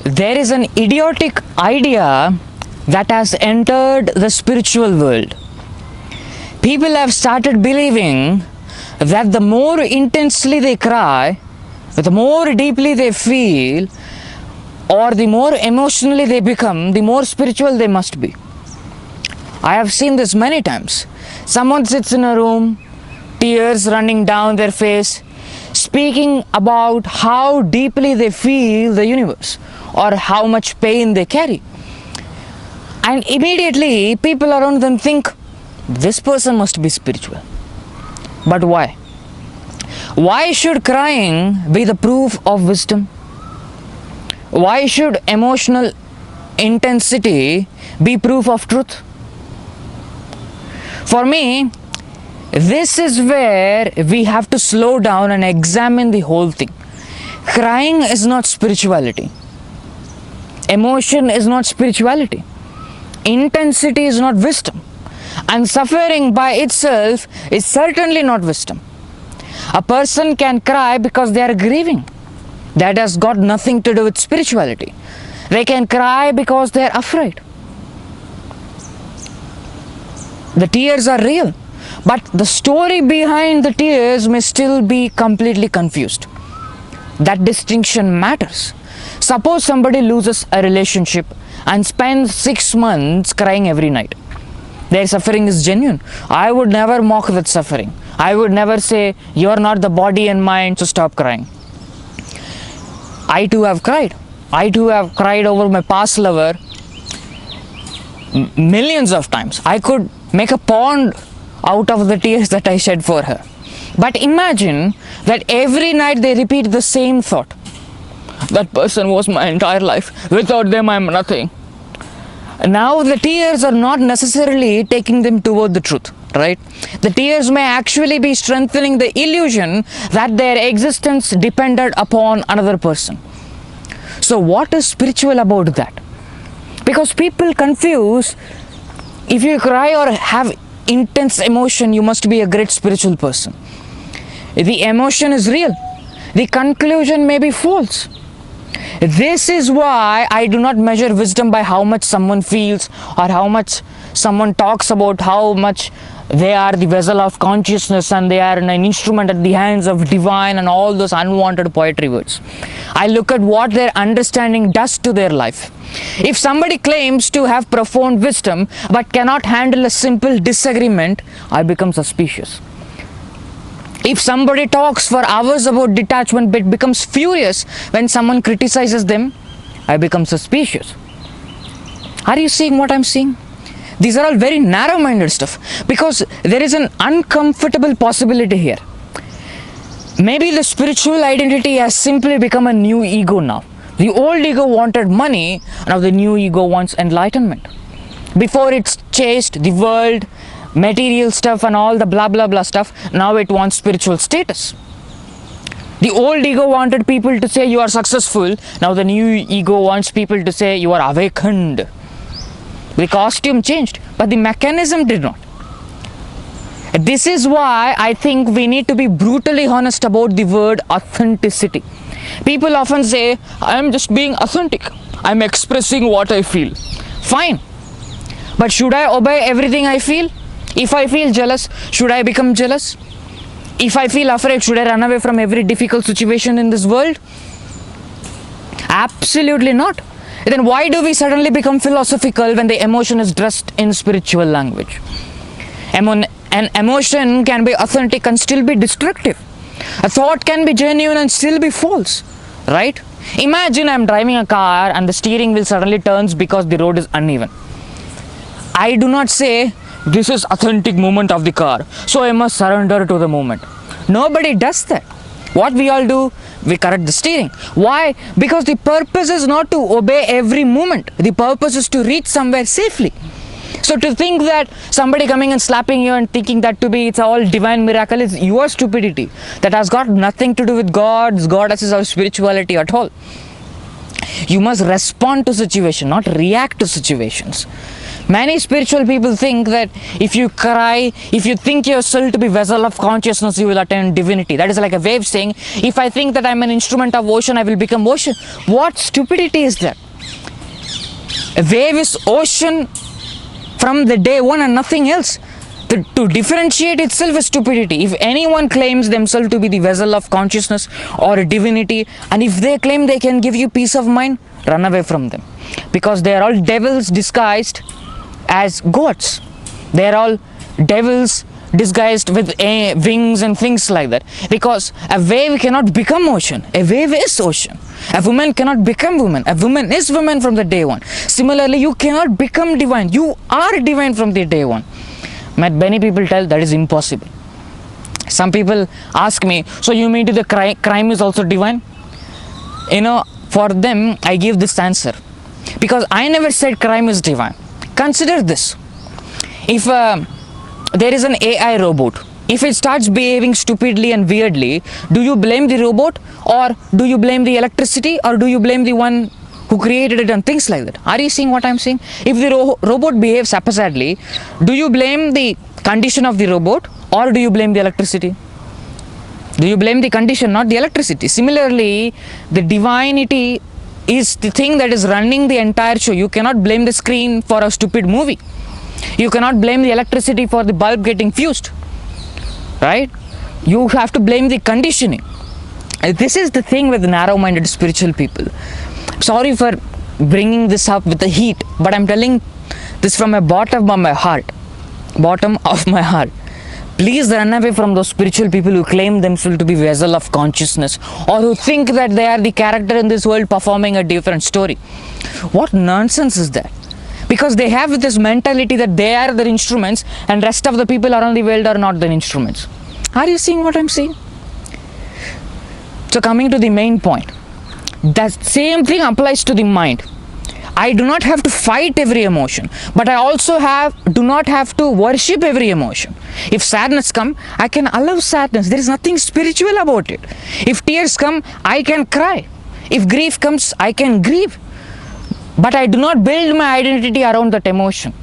there is an idiotic idea that has entered the spiritual world. People have started believing that the more intensely they cry, the more deeply they feel, or the more emotionally they become, the more spiritual they must be. I have seen this many times. Someone sits in a room, tears running down their face, speaking about how deeply they feel the universe or how much pain they carry. And immediately people around them think, this person must be spiritual. But why? Why should crying be the proof of wisdom? Why should emotional intensity be proof of truth? For me, this is where we have to slow down and examine the whole thing. Crying is not spirituality. Emotion is not spirituality. Intensity is not wisdom. And suffering by itself is certainly not wisdom. A person can cry because they are grieving. That has got nothing to do with spirituality. They can cry because they are afraid. The tears are real, but the story behind the tears may still be completely confused. That distinction matters. Suppose somebody loses a relationship and spends 6 months crying every night. Their suffering is genuine. I would never mock that suffering. I would never say, you're not the body and mind, so stop crying. I too have cried. I too have cried over my past lover millions of times. I could make a pond out of the tears that I shed for her. But imagine that every night they repeat the same thought. That person was my entire life. Without them, I'm nothing. Now the tears are not necessarily taking them toward the truth, right? The tears may actually be strengthening the illusion that their existence depended upon another person. So what is spiritual about that? Because people confuse, if you cry or have intense emotion, you must be a great spiritual person. The emotion is real. The conclusion may be false. This is why I do not measure wisdom by how much someone feels or how much someone talks about how much they are the vessel of consciousness and they are an instrument at the hands of divine and all those unwanted poetry words. I look at what their understanding does to their life. If somebody claims to have profound wisdom but cannot handle a simple disagreement, I become suspicious. If somebody talks for hours about detachment but becomes furious when someone criticizes them, I become suspicious. Are you seeing what I'm seeing? These are all very narrow-minded stuff because there is an uncomfortable possibility here. Maybe the spiritual identity has simply become a new ego now. The old ego wanted money, now the new ego wants enlightenment. Before it chased the world, material stuff and all the blah blah blah stuff, now it wants spiritual status. The old ego wanted people to say you are successful, now the new ego wants people to say you are awakened. The costume changed, but the mechanism did not. This is why I think we need to be brutally honest about the word authenticity. People often say, I am just being authentic. I am expressing what I feel. Fine. But should I obey everything I feel? If I feel jealous, should I become jealous? If I feel afraid, should I run away from every difficult situation in this world? Absolutely not. Then why do we suddenly become philosophical when the emotion is dressed in spiritual language? An emotion can be authentic and still be destructive. A thought can be genuine and still be false, right? Imagine I'm driving a car and the steering wheel suddenly turns because the road is uneven. I do not say, this is authentic movement of the car, so I must surrender to the moment. Nobody does that. What we all do, we correct the steering. Why? Because the purpose is not to obey every movement. The purpose is to reach somewhere safely. So to think that somebody coming and slapping you and thinking that to be it's all divine miracle is your stupidity. That has got nothing to do with gods, goddesses or spirituality at all. You must respond to situation, not react to situations. Many spiritual people think that if you cry, if you think yourself to be vessel of consciousness, you will attain divinity. That is like a wave saying, if I think that I'm an instrument of ocean, I will become ocean. What stupidity is that? A wave is ocean from the day one and nothing else. To differentiate itself is stupidity. If anyone claims themselves to be the vessel of consciousness or a divinity, and if they claim they can give you peace of mind, run away from them. Because they are all devils disguised as gods. They are all devils disguised with wings and things like that. Because a wave cannot become ocean. A wave is ocean. A woman cannot become woman. A woman is woman from the day one. Similarly, you cannot become divine. You are divine from the day one. Many people tell that is impossible. Some people ask me, so you mean the crime is also divine? For them, I give this answer. Because I never said crime is divine. Consider this. If there is an AI robot, if it starts behaving stupidly and weirdly, do you blame the robot, or do you blame the electricity, or do you blame the one who created it, and things like that? Are you seeing what I'm saying? If the robot behaves haphazardly, do you blame the condition of the robot, or do you blame the electricity? Do you blame the condition, not the electricity? Similarly, the divinity is the thing that is running the entire show. You cannot blame the screen for a stupid movie. You cannot blame the electricity for the bulb getting fused, right? You have to blame the conditioning. This is the thing with narrow-minded spiritual people. Sorry for bringing this up with the heat, but I'm telling this from the bottom of my heart. Please run away from those spiritual people who claim themselves to be vessel of consciousness, or who think that they are the character in this world performing a different story. What nonsense is that? Because they have this mentality that they are their instruments and rest of the people around the world are not their instruments. Are you seeing what I'm saying? So coming to the main point, the same thing applies to the mind. I do not have to fight every emotion, but I also do not have to worship every emotion. If sadness comes, I can allow sadness. There is nothing spiritual about it. If tears come, I can cry. If grief comes, I can grieve. But I do not build my identity around that emotion.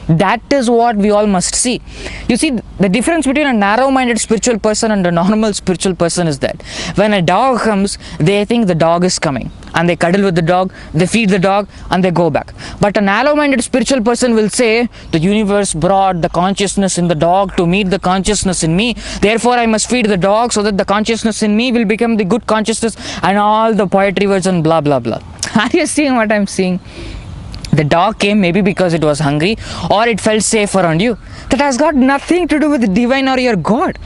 That is what we all must see. You see, the difference between a narrow-minded spiritual person and a normal spiritual person is that when a dog comes, they think the dog is coming, and they cuddle with the dog, they feed the dog, and they go back. But a narrow-minded spiritual person will say, the universe brought the consciousness in the dog to meet the consciousness in me. Therefore, I must feed the dog so that the consciousness in me will become the good consciousness, and all the poetry words and blah, blah, blah. Are you seeing what I'm seeing? The dog came maybe because it was hungry, or it felt safe around you. That has got nothing to do with the divine or your God.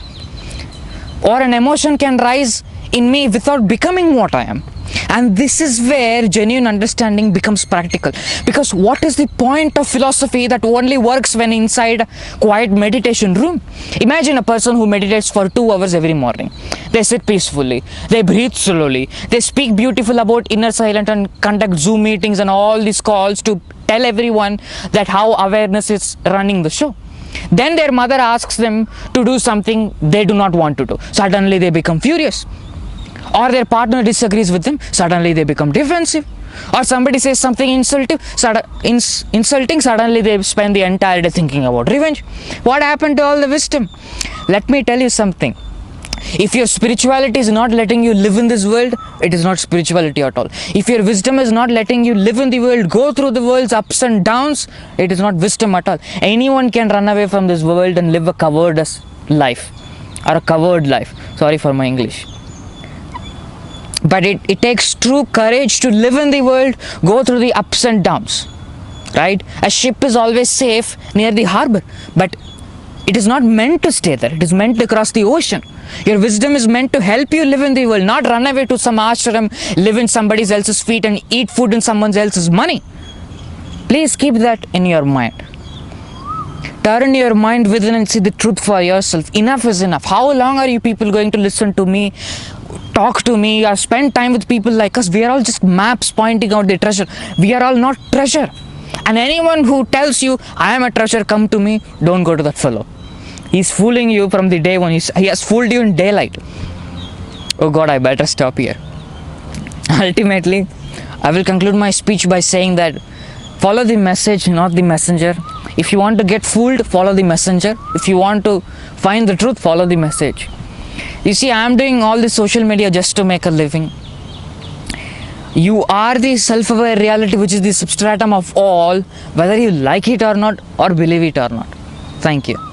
Or an emotion can rise in me without becoming what I am. And this is where genuine understanding becomes practical. Because what is the point of philosophy that only works when inside a quiet meditation room? Imagine a person who meditates for 2 hours every morning. They sit peacefully, they breathe slowly, they speak beautiful about inner silence and conduct Zoom meetings and all these calls to tell everyone that how awareness is running the show. Then their mother asks them to do something they do not want to do. Suddenly they become furious. Or their partner disagrees with them, suddenly they become defensive. Or somebody says something insulting, suddenly they spend the entire day thinking about revenge. What happened to all the wisdom? Let me tell you something. If your spirituality is not letting you live in this world, it is not spirituality at all. If your wisdom is not letting you live in the world, go through the world's ups and downs, it is not wisdom at all. Anyone can run away from this world and live a covered life, or a covered life. Sorry for my English. But it takes true courage to live in the world, go through the ups and downs, right? A ship is always safe near the harbor, but it is not meant to stay there. It is meant to cross the ocean. Your wisdom is meant to help you live in the world, not run away to some ashram, live in somebody else's feet and eat food in someone else's money. Please keep that in your mind. Turn your mind within and see the truth for yourself. Enough is enough. How long are you people going to listen to me, talk to me, or spend time with people like us? We are all just maps pointing out the treasure. We are all not treasure. And anyone who tells you, I am a treasure, come to me, don't go to that fellow. He's fooling you from the day one. He has fooled you in daylight. Oh God, I better stop here. Ultimately, I will conclude my speech by saying that Follow the message, not the messenger. If you want to get fooled, follow the messenger. If you want to find the truth, follow the message. You see, I am doing all this social media just to make a living. You are the self-aware reality, which is the substratum of all, whether you like it or not, or believe it or not. Thank you.